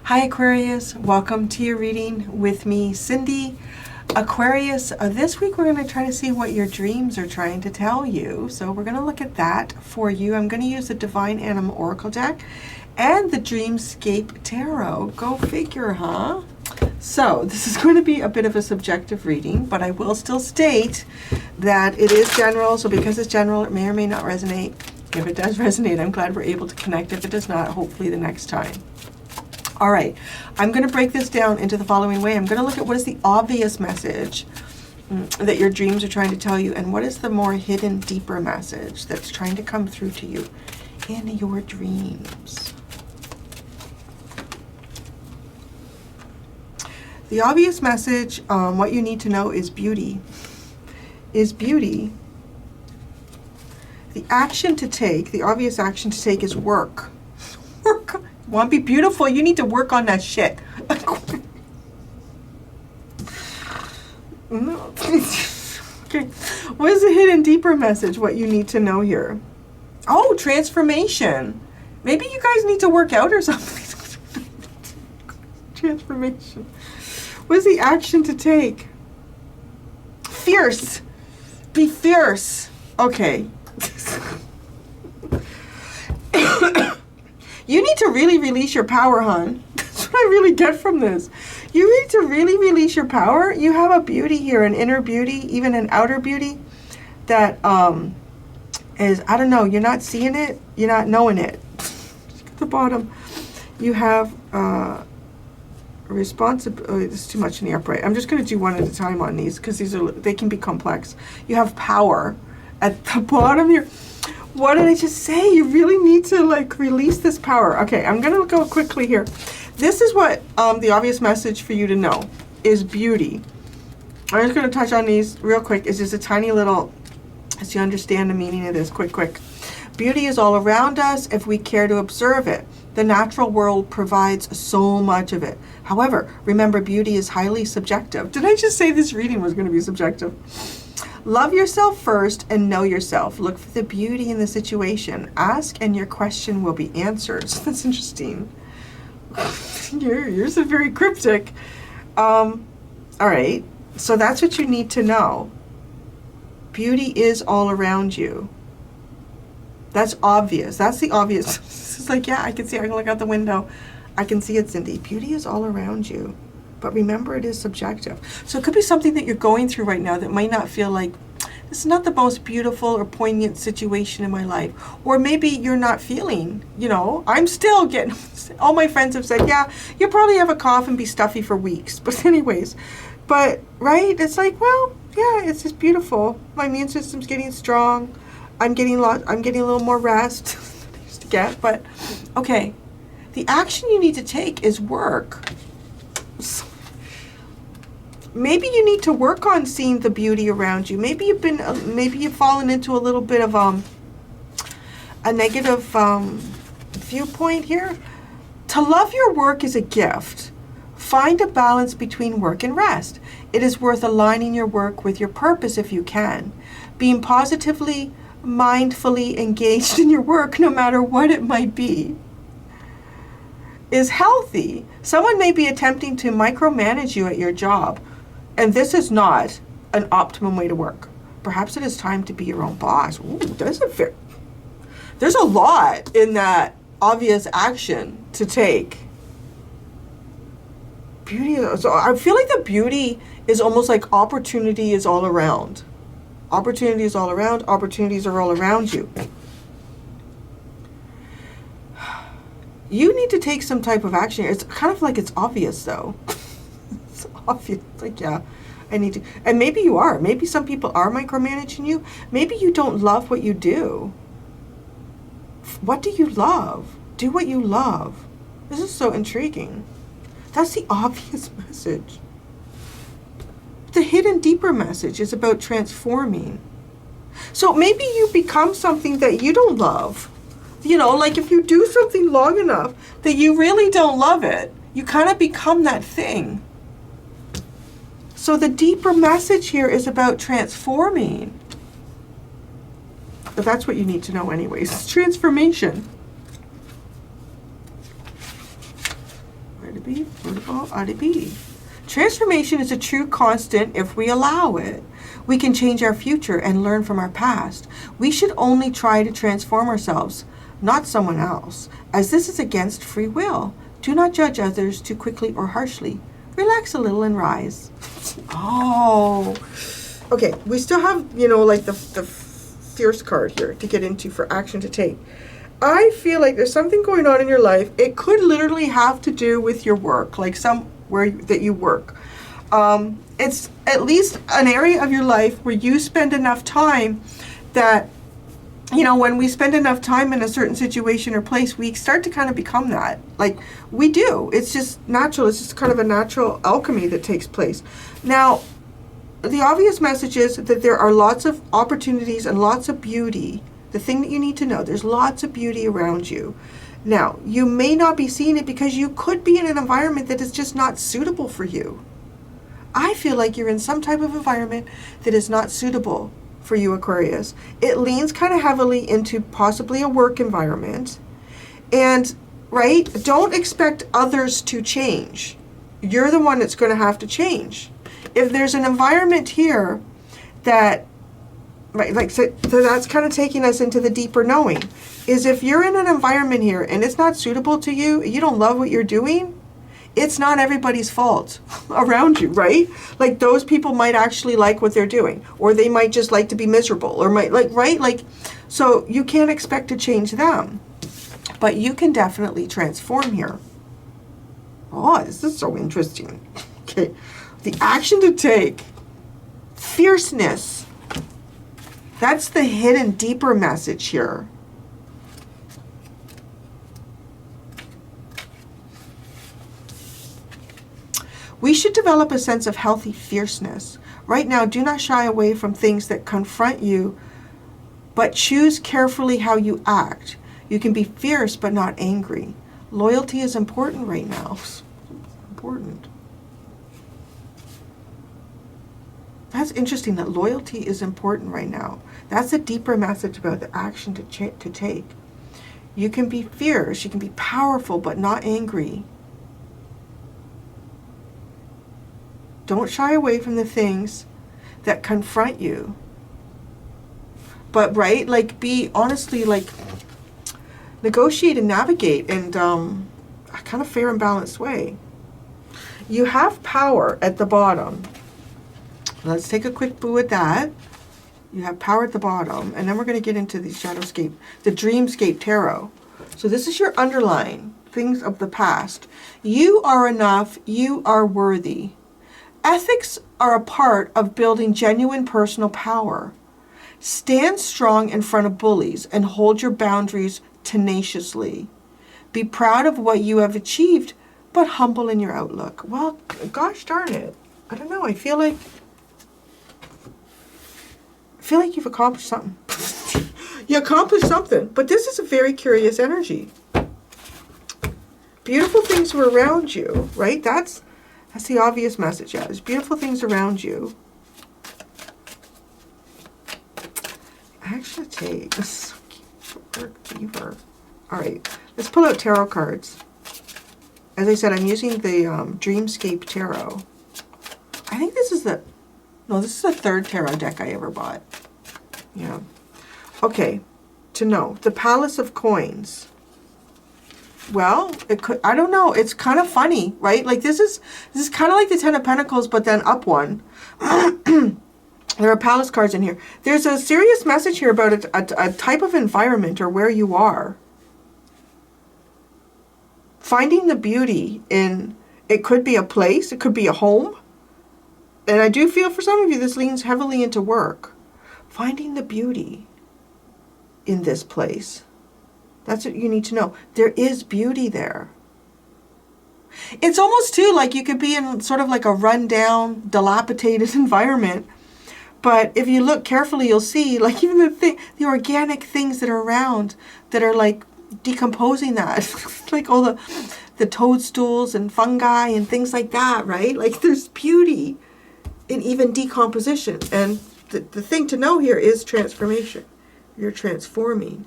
Hi Aquarius, welcome to your reading with me, Cindy. Aquarius, this week we're going to try to see what your dreams are trying to tell you. So we're going to look at that for you. I'm going to use the Divine Animal Oracle deck and the Dreamscape Tarot. Go figure, huh? So this is going to be a bit of a subjective reading, but I will still state that it is general. So because it's general, it may or may not resonate. If it does resonate, I'm glad we're able to connect. If it does not, hopefully the next time. All right, I'm going to break this down into the following way. I'm going to look at what is the obvious message that your dreams are trying to tell you, and what is the more hidden, deeper message that's trying to come through to you in your dreams. The obvious message, what you need to know is beauty. Is beauty. The action to take, the obvious action to take is work. Work. Want to be beautiful? You need to work on that shit. No. Okay. What is the hidden deeper message? What you need to know here? Oh, transformation. Maybe you guys need to work out or something. Transformation. What is the action to take? Fierce. Be fierce. Okay. You need to really release your power, hon. That's what I really get from this. You need to really release your power. You have a beauty here, an inner beauty, even an outer beauty that is, I don't know, you're not seeing it, you're not knowing it. At the bottom, you have responsibility. This is too much in the upright. I'm just going to do one at a time on these because they can be complex. You have power at the bottom here. What did I just say? You really need to release this power. Okay, I'm going to go quickly here. This is what the obvious message for you to know is beauty. I'm just going to touch on these real quick. It's just a tiny little, as you understand the meaning of this, quick. Beauty is all around us if we care to observe it. The natural world provides so much of it. However, remember, beauty is highly subjective. Did I just say this reading was going to be subjective? Love yourself first and know yourself. Look for the beauty in the situation. Ask and your question will be answered. That's interesting. Yours are very cryptic. All right. So that's what you need to know. Beauty is all around you. That's obvious. That's the obvious. It's like, yeah, I can see it. I can look out the window. I can see it, Cindy. Beauty is all around you. But remember, it is subjective. So it could be something that you're going through right now that might not feel like, this is not the most beautiful or poignant situation in my life. Or maybe you're not feeling, I'm still getting, all my friends have said, yeah, you'll probably have a cough and be stuffy for weeks. But anyways, right? It's like, well, yeah, it's just beautiful. My immune system's getting strong. I'm getting a little more rest than I used to get. But, okay, the action you need to take is work. Maybe you need to work on seeing the beauty around you. Maybe you've fallen into a little bit of a negative viewpoint here. To love your work is a gift. Find a balance between work and rest. It is worth aligning your work with your purpose if you can. Being positively, mindfully engaged in your work, no matter what it might be, is healthy. Someone may be attempting to micromanage you at your job, and this is not an optimum way to work. Perhaps it is time to be your own boss. Ooh, there's a lot in that obvious action to take. Beauty. So I feel like the beauty is almost like opportunity is all around. Opportunity is all around. Opportunities are all around you. You need to take some type of action. It's kind of like it's obvious, though. It's obvious. Like, yeah, I need to. And maybe you are. Maybe some people are micromanaging you. Maybe you don't love what you do. What do you love? Do what you love. This is so intriguing. That's the obvious message. The hidden deeper message is about transforming. So maybe you become something that you don't love. Like if you do something long enough that you really don't love it, you kind of become that thing. So the deeper message here is about transforming. But that's what you need to know anyways. It's transformation. Adibi, beautiful, adibi. Transformation is a true constant if we allow it. We can change our future and learn from our past. We should only try to transform ourselves, not someone else, as this is against free will. Do not judge others too quickly or harshly. Relax a little and rise. Oh. Okay, we still have, you know, like the fierce card here to get into for action to take. I feel like there's something going on in your life. It could literally have to do with your work, like somewhere that you work. It's at least an area of your life where you spend enough time that, you know, when we spend enough time in a certain situation or place, we start to kind of become that. Like, we do. It's just natural. It's just kind of a natural alchemy that takes place. Now, the obvious message is that there are lots of opportunities and lots of beauty. The thing that you need to know, there's lots of beauty around you. Now, you may not be seeing it because you could be in an environment that is just not suitable for you. I feel like you're in some type of environment that is not suitable for you, Aquarius. It leans kind of heavily into possibly a work environment. And, right, don't expect others to change. You're the one that's going to have to change. If there's an environment here that, right, like, so that's kind of taking us into the deeper knowing, is if you're in an environment here and it's not suitable to you, you don't love what you're doing, it's not everybody's fault around you, right? Like, those people might actually like what they're doing, or they might just like to be miserable, or might like, right? Like, so you can't expect to change them, but you can definitely transform here. Oh, this is so interesting. Okay, the action to take, fierceness. That's the hidden, deeper message here. We should develop a sense of healthy fierceness. Right now, do not shy away from things that confront you, but choose carefully how you act. You can be fierce, but not angry. Loyalty is important right now. It's important. That's interesting that loyalty is important right now. That's a deeper message about the action to take. You can be fierce, you can be powerful, but not angry. Don't shy away from the things that confront you. But, right, like, be honestly, like, negotiate and navigate in a kind of fair and balanced way. You have power at the bottom. Let's take a quick boo at that. You have power at the bottom, and then we're going to get into the Shadowscape, the Dreamscape Tarot. So this is your underlying things of the past. You are enough. You are worthy. Ethics are a part of building genuine personal power. Stand strong in front of bullies and hold your boundaries tenaciously. Be proud of what you have achieved, but humble in your outlook. Well, gosh darn it. I don't know. I feel like you've accomplished something. You accomplished something, but this is a very curious energy. Beautiful things were around you, right? That's the obvious message. Yeah, there's beautiful things around you. Actually, take this beaver. All right, let's pull out tarot cards. As I said, I'm using the Dreamscape Tarot. I think this is the third tarot deck I ever bought. Yeah. Okay, to know the Palace of Coins. Well, it could, I don't know. It's kind of funny, right? Like, this is kind of like the Ten of Pentacles, but then up one. There are palace cards in here. There's a serious message here about a type of environment or where you are. Finding the beauty in, it could be a place, it could be a home. And I do feel for some of you this leans heavily into work. Finding the beauty in this place. That's what you need to know. There is beauty there. It's almost too like you could be in sort of like a rundown, dilapidated environment. But if you look carefully, you'll see like even the organic things that are around that are like decomposing that. Like all the toadstools and fungi and things like that, right? Like there's beauty in even decomposition. And the thing to know here is transformation. You're transforming.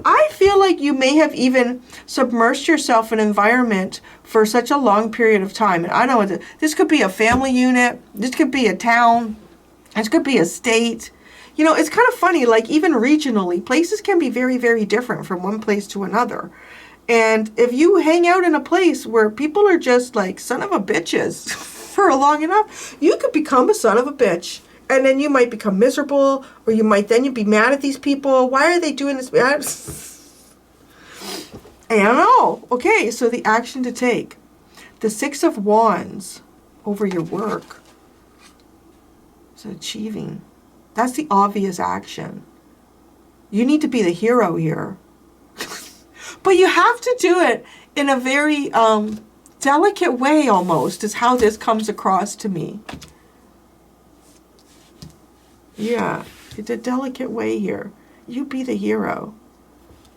I feel like you may have even submersed yourself in an environment for such a long period of time. And I don't know, this could be a family unit, this could be a town, this could be a state. You know, it's kind of funny, like even regionally, places can be very, very different from one place to another. And if you hang out in a place where people are just like son of a bitches for long enough, you could become a son of a bitch. And then you might become miserable, or you might then you'd be mad at these people. Why are they doing this? I don't know. Okay, so the action to take. The Six of Wands over your work. So achieving. That's the obvious action. You need to be the hero here. But you have to do it in a very delicate way almost, is how this comes across to me. Yeah, it's a delicate way here. You be the hero.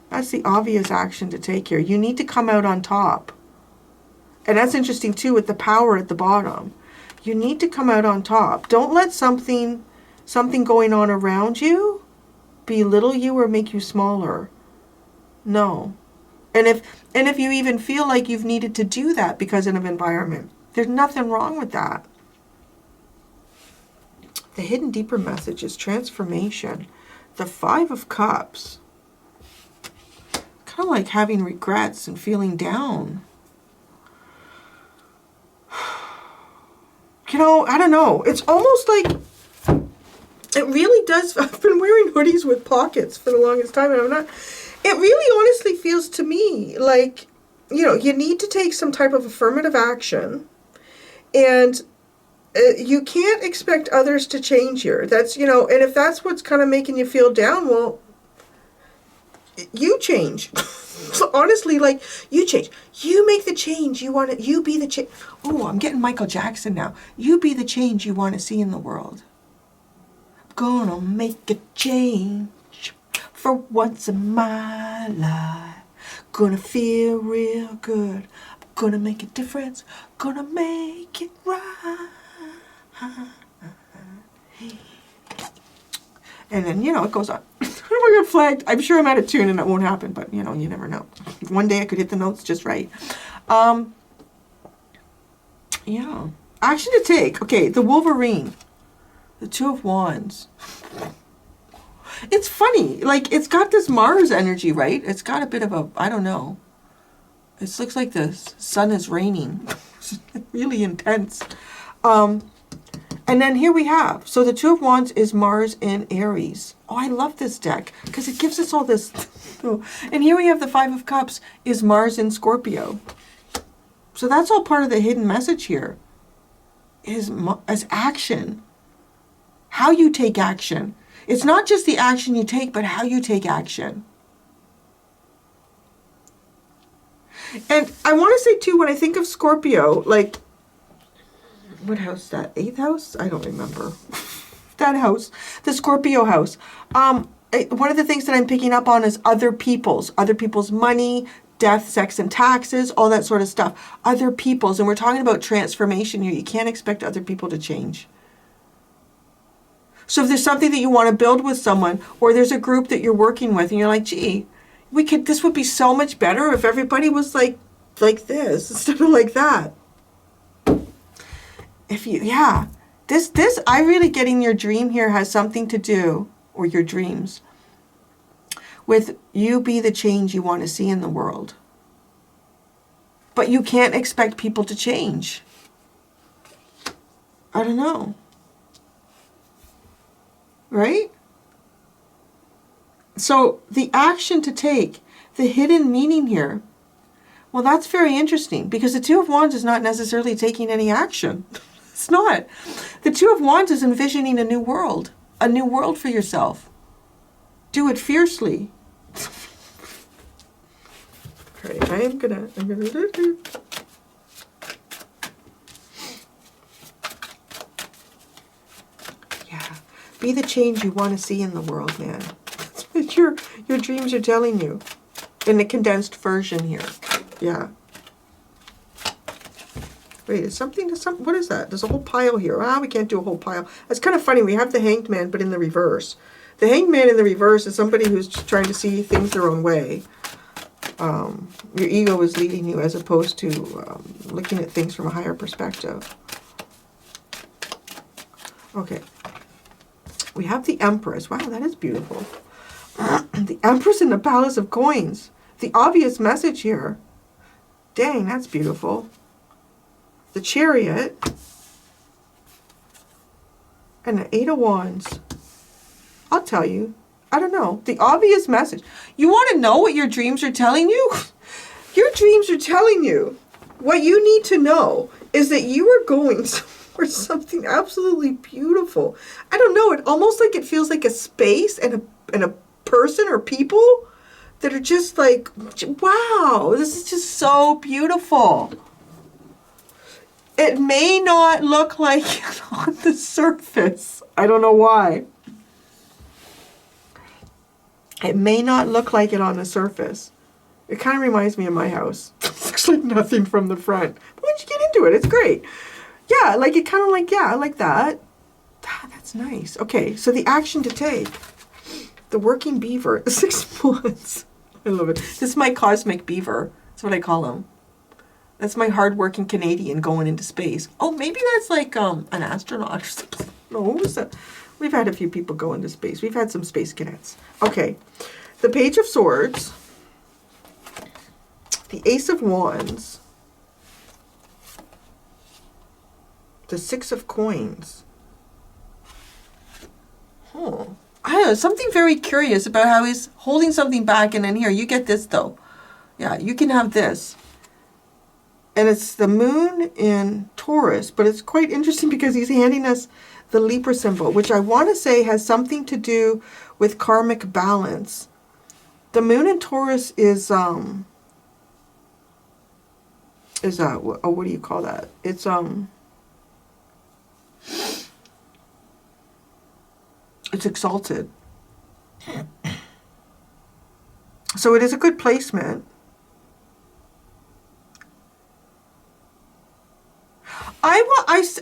That's the obvious action to take here. You need to come out on top. And that's interesting too with the power at the bottom. You need to come out on top. Don't let something going on around you belittle you or make you smaller. No. And if you even feel like you've needed to do that because of an environment, there's nothing wrong with that. The hidden deeper message is transformation. The Five of Cups. Kind of like having regrets and feeling down. You know, I don't know. It's almost like it really does. I've been wearing hoodies with pockets for the longest time, and I'm not. It really honestly feels to me like, you know, you need to take some type of affirmative action, and you can't expect others to change here. That's, you know, and if that's what's kind of making you feel down, well, you change. So honestly, like, you change. You make the change you want to, you be the change. Oh, I'm getting Michael Jackson now. You be the change you want to see in the world. Gonna make a change for once in my life. Gonna feel real good. Gonna make a difference. Gonna make it right. And then, you know, it goes on. Oh my God, flagged. I'm sure I'm out of tune and it won't happen, but, you know, you never know. One day I could hit the notes just right. Yeah. Action to take. Okay, the Wolverine. The Two of Wands. It's funny. Like, it's got this Mars energy, right? It's got a bit of a, I don't know. It looks like the sun is raining. It's really intense. And then here we have, so the Two of Wands is Mars in Aries. Oh, I love this deck because it gives us all this. And here we have the Five of Cups is Mars in Scorpio. So that's all part of the hidden message here. Is action. How you take action. It's not just the action you take, but how you take action. And I want to say too, when I think of Scorpio, like, what house is that? 8th house? I don't remember. That house. The Scorpio house. One of the things that I'm picking up on is other people's money, death, sex, and taxes, all that sort of stuff. Other people's. And we're talking about transformation here. You can't expect other people to change. So if there's something that you want to build with someone, or there's a group that you're working with, and you're like, gee, this would be so much better if everybody was like this instead of like that. This I really getting your dream here has something to do, or your dreams, with you be the change you want to see in the world. But you can't expect people to change. I don't know. Right? So the action to take, the hidden meaning here, well, that's very interesting because the Two of Wands is not necessarily taking any action. It's not. The Two of Wands is envisioning a new world for yourself. Do it fiercely. Okay, I'm gonna yeah. Be the change you want to see in the world, man. That's what your dreams are telling you. In the condensed version here. Yeah. Wait, is something to some? What is that? There's a whole pile here. Ah, we can't do a whole pile. That's kind of funny. We have the Hanged Man, but in the reverse. The Hangman in the reverse is somebody who's trying to see things their own way. Your ego is leading you as opposed to looking at things from a higher perspective. Okay. We have the Empress. Wow, that is beautiful. The Empress in the Palace of Coins. The obvious message here. Dang, that's beautiful. The Chariot. And the Eight of Wands. I'll tell you. I don't know. The obvious message. You want to know what your dreams are telling you? Your dreams are telling you. What you need to know is that you are going for something absolutely beautiful. I don't know. It almost like it feels like a space and a person or people that are just like, wow, this is just so beautiful. It may not look like it on the surface. I don't know why. It may not look like it on the surface. It kind of reminds me of my house. It looks like nothing from the front. But once you get into it, it's great. Yeah, like it kind of like, yeah, I like that. That's nice. Okay, so the action to take. The working beaver, the 6 months. I love it. This is my cosmic beaver. That's what I call him. That's my hard-working Canadian going into space. Oh, maybe that's like an astronaut or something. No, what was that? We've had a few people go into space. We've had some space cadets. Okay. The Page of Swords. The Ace of Wands. The Six of Coins. Oh. I don't know, something very curious about how he's holding something back, and then here, you get this though. Yeah, you can have this. And it's the moon in Taurus, but it's quite interesting because he's handing us the Libra symbol, which I want to say has something to do with karmic balance. The moon in Taurus is what do you call that? It's exalted. So it is a good placement.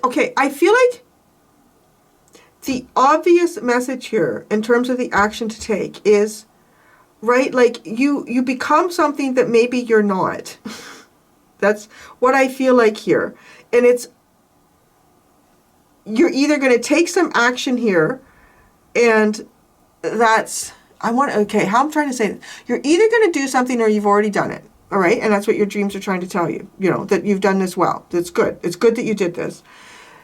Okay, I feel like the obvious message here in terms of the action to take is, right, like you become something that maybe you're not. That's what I feel like here. And it's, you're either going to take some action here, and that's, okay, how I'm trying to say this. You're either going to do something or you've already done it. All right. And that's what your dreams are trying to tell you, that you've done this well. That's good. It's good that you did this.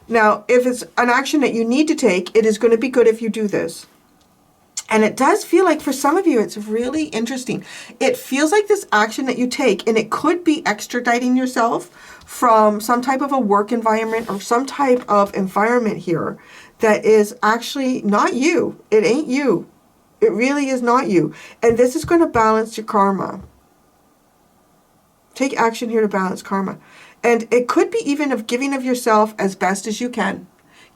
Now, if it's an action that you need to take, it is going to be good if you do this. And it does feel like for some of you, it's really interesting. It feels like this action that you take, and it could be extraditing yourself from some type of a work environment or some type of environment here that is actually not you. It ain't you. It really is not you. And this is going to balance your karma. Take action here to balance karma. And it could be even of giving of yourself as best as you can.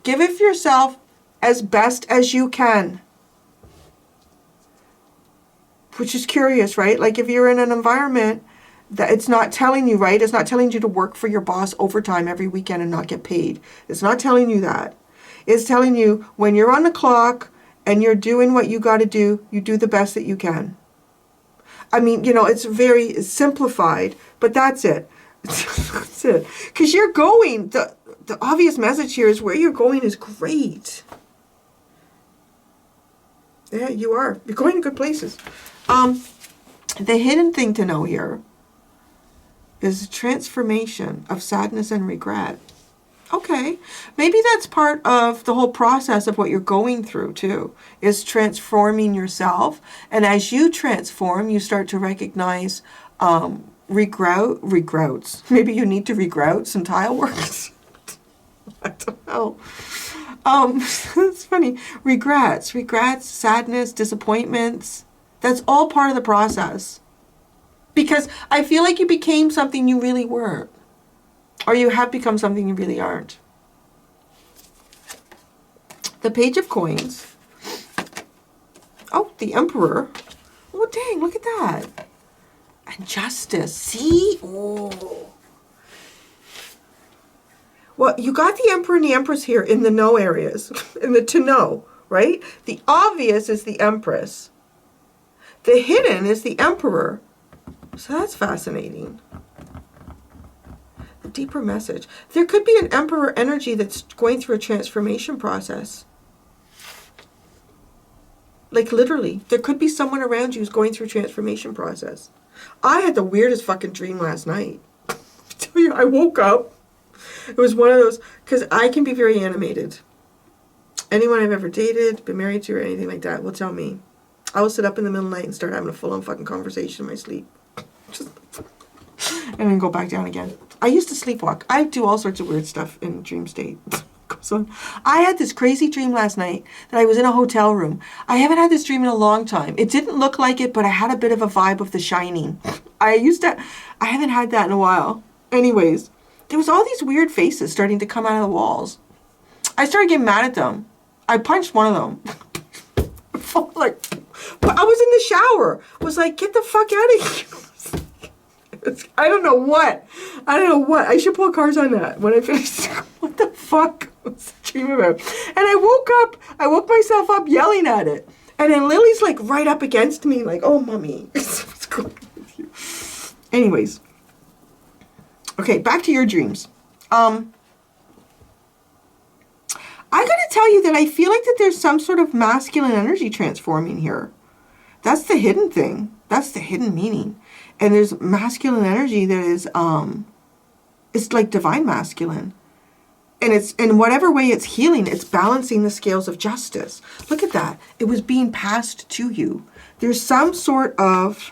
Give of yourself as best as you can. Which is curious, right? Like if you're in an environment that it's not telling you, right? It's not telling you to work for your boss overtime every weekend and not get paid. It's not telling you that. It's telling you when you're on the clock and you're doing what you got to do, you do the best that you can. I mean, it's very simplified, but that's it. That's it. Because you're going, the obvious message here is where you're going is great. Yeah, you are. You're going to good places. The hidden thing to know here is transformation of sadness and regret. Okay, maybe that's part of the whole process of what you're going through too, is transforming yourself. And as you transform, you start to recognize regrets. Maybe you need to regrout some tile works. I don't know. It's funny. Regrets, sadness, disappointments. That's all part of the process. Because I feel like you became something you really weren't. Or you have become something you really aren't. The Page of Coins. Oh, the Emperor. Oh, dang, look at that. And Justice. See? Oh. Well, you got the Emperor and the Empress here in the know areas. In the to know. right? The obvious is the Empress. The hidden is the Emperor. So that's fascinating. The deeper message. There could be an Emperor energy that's going through a transformation process. Like literally, there could be someone around you who's going through a transformation process. I had the weirdest fucking dream last night. I tell you, I woke up. It was one of those, because I can be very animated. Anyone I've ever dated, been married to, or anything like that will tell me. I will sit up in the middle of the night and start having a full-on fucking conversation in my sleep. And then go back down again. I used to sleepwalk. I do all sorts of weird stuff in dream state. Goes on. I had this crazy dream last night that I was in a hotel room. I haven't had this dream in a long time. It didn't look like it, but I had a bit of a vibe of The Shining. I haven't had that in a while. Anyways, there was all these weird faces starting to come out of the walls. I started getting mad at them. I punched one of them. Like, I was in the shower. I was like, get the fuck out of here. I don't know what. I should pull cards on that when I finish. What the fuck was the dream about? And I woke myself up yelling at it. And then Lily's like right up against me, like, oh, mommy. What's going on with you? Anyways. Okay, back to your dreams. I gotta tell you that I feel like that there's some sort of masculine energy transforming here. That's the hidden thing. That's the hidden meaning. And there's masculine energy that is, it's like divine masculine. And it's, in whatever way it's healing, it's balancing the scales of justice. Look at that. It was being passed to you. There's some sort of,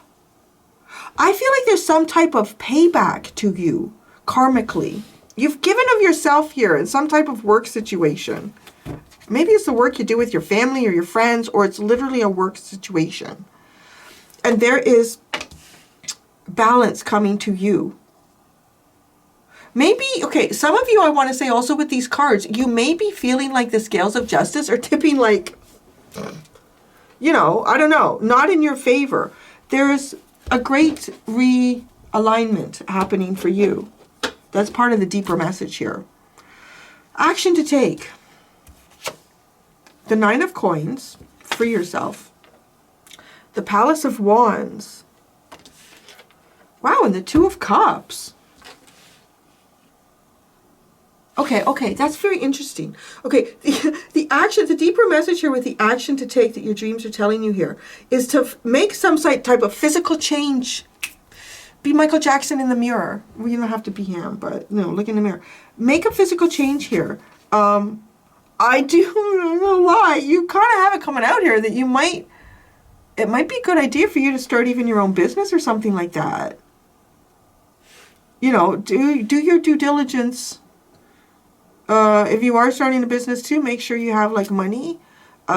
I feel like there's some type of payback to you, karmically. You've given of yourself here in some type of work situation. Maybe it's the work you do with your family or your friends, or it's literally a work situation. And there is balance coming to you. Maybe, okay, some of you, I want to say also with these cards, you may be feeling like the scales of justice are tipping like, you know, I don't know, not in your favor. There's a great realignment happening for you. That's part of the deeper message here. Action to take. The Nine of Coins, free yourself. The Palace of Wands. Wow, and the Two of Cups. Okay, that's very interesting. Okay, the action, the deeper message here with the action to take that your dreams are telling you here is to make some type of physical change. Be Michael Jackson in the mirror. Well, you don't have to be him, but, you know, look in the mirror. Make a physical change here. I don't know why. You kind of have it coming out here that it might be a good idea for you to start even your own business or something like that. You know, do your due diligence. If you are starting a business too, make sure you have like money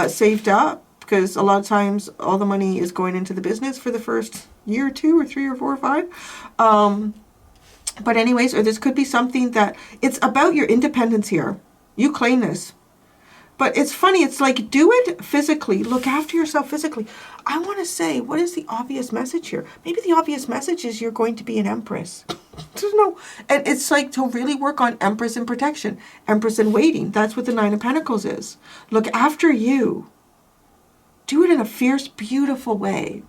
saved up, because a lot of times all the money is going into the business for the first year or two or three or four or five. But anyways, or this could be something that it's about your independence here. You claim this. But it's funny, it's like, do it physically. Look after yourself physically. I want to say, what is the obvious message here? Maybe the obvious message is you're going to be an empress. There's no, and it's like to really work on empress and protection. Empress in waiting. That's what the Nine of Pentacles is. Look after you. Do it in a fierce, beautiful way.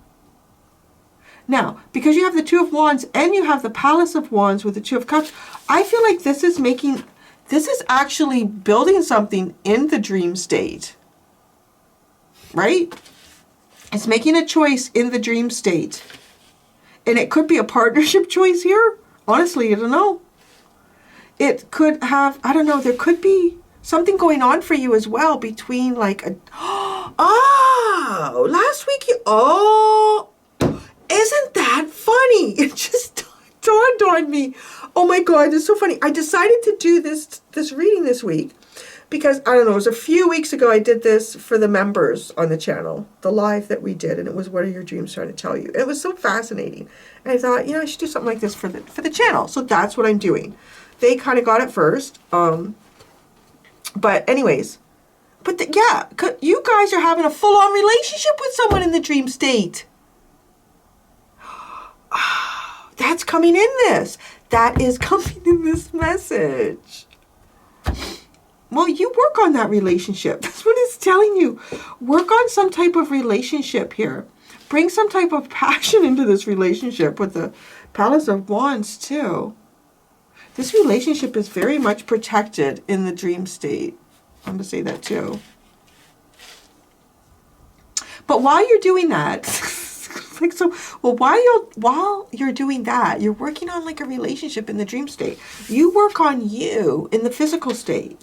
Now, because you have the Two of Wands and you have the Palace of Wands with the Two of Cups, I feel like this is actually building something in the dream state. Right? It's making a choice in the dream state. And it could be a partnership choice here. Honestly, I don't know. It could have, I don't know, there could be something going on for you as well between like a, oh, last week isn't that funny? It just dawned on me. Oh my God, this is so funny. I decided to do this reading this week because, I don't know, it was a few weeks ago I did this for the members on the channel, the live that we did, and it was What Are Your Dreams Trying to Tell You? And it was so fascinating. And I thought, you know, I should do something like this for the channel. So that's what I'm doing. They kind of got it first. But anyways, yeah, you guys are having a full-on relationship with someone in the dream state. That's coming in this. That is coming in this message. Well, you work on that relationship. That's what it's telling you. Work on some type of relationship here. Bring some type of passion into this relationship with the Palace of Wands too. This relationship is very much protected in the dream state. I'm going to say that too. But while you're doing that, like so, well, while you're doing that, you're working on like a relationship in the dream state. You work on you in the physical state.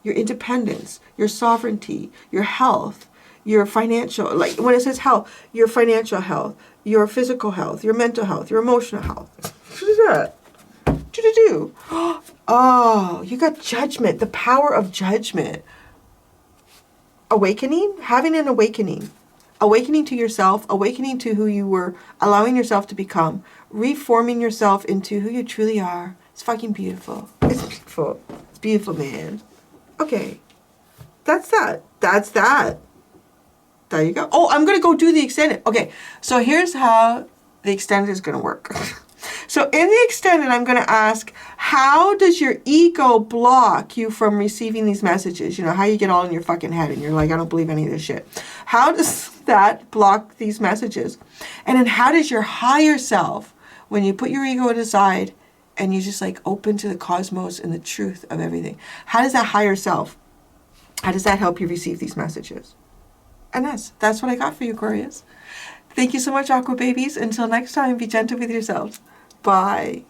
Your independence, your sovereignty, your health, your financial, like when it says health, your financial health, your physical health, your mental health, your emotional health. What is that? Do-do-do. Oh, you got judgment, the power of judgment. Awakening, having an awakening. Awakening to yourself, awakening to who you were, allowing yourself to become, reforming yourself into who you truly are. It's fucking beautiful. It's beautiful. It's beautiful, man. Okay. That's that. That's that. There you go. Oh, I'm going to go do the extended. Okay. So here's how the extended is going to work. So in the extended, I'm going to ask, how does your ego block you from receiving these messages? You know, how you get all in your fucking head and you're like, I don't believe any of this shit. How does that block these messages? And then how does your higher self, when you put your ego aside and you just like open to the cosmos and the truth of everything, how does that higher self, how does that help you receive these messages? And that's what I got for you, Aquarius. Thank you so much, Aqua Babies. Until next time, be gentle with yourselves. Bye.